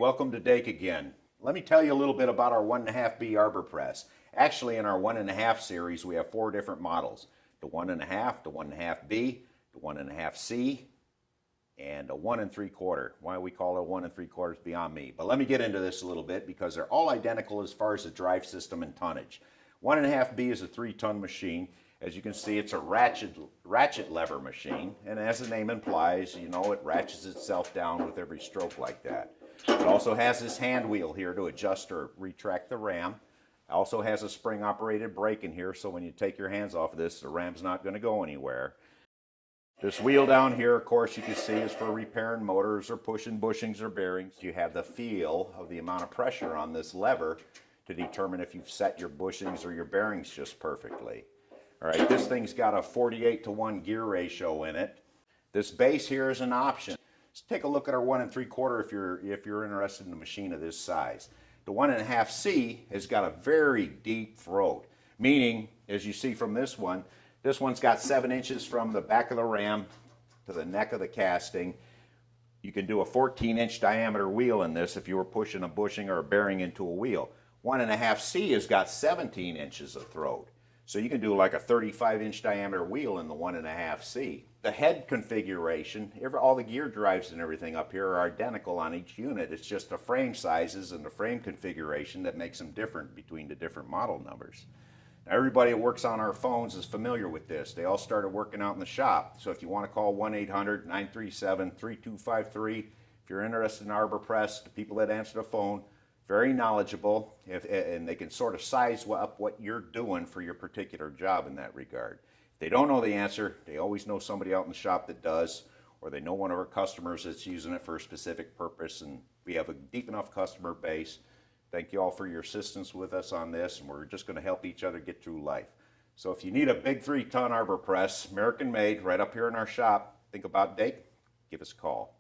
welcome to Dake again. Let me tell you a little bit about our 1.5B Arbor press. Actually, in our 1.5 series, we have 4 different models. The 1.5, the 1.5B, the 1.5C, and a 1 3/4. Why we call it 1 3/4 is beyond me. But let me get into this a little bit because they're all identical as far as the drive system and tonnage. 1.5B is a 3-ton machine. As you can see, it's a ratchet lever machine, and as the name implies, you know, it ratchets itself down with every stroke like that. It also has this hand wheel here to adjust or retract the ram. It also has a spring-operated brake in here, so when you take your hands off of this, the ram's not going to go anywhere. This wheel down here, of course, you can see is for repairing motors or pushing bushings or bearings. You have the feel of the amount of pressure on this lever to determine if you've set your bushings or your bearings just perfectly. All right, this thing's got a 48-to-1 gear ratio in it. This base here is an option. Let's take a look at our 1 3/4 if you're interested in a machine of this size. The 1.5C has got a very deep throat, meaning, as you see from this one's got 7 inches from the back of the ram to the neck of the casting. You can do a 14-inch diameter wheel in this if you were pushing a bushing or a bearing into a wheel. 1.5C has got 17 inches of throat. So you can do like a 35-inch diameter wheel in the 1.5C. The head configuration, all the gear drives and everything up here are identical on each unit. It's just the frame sizes and the frame configuration that makes them different between the different model numbers. Now, everybody that works on our phones is familiar with this. They all started working out in the shop. So if you want to call 1-800-937-3253, if you're interested in Arbor Press, the people that answer the phone, very knowledgeable, and they can sort of size up what you're doing for your particular job in that regard. If they don't know the answer, they always know somebody out in the shop that does, or they know one of our customers that's using it for a specific purpose, and we have a deep enough customer base. Thank you all for your assistance with us on this, and we're just going to help each other get through life. So if you need a big 3-ton Arbor press, American made, right up here in our shop, think about Dake, give us a call.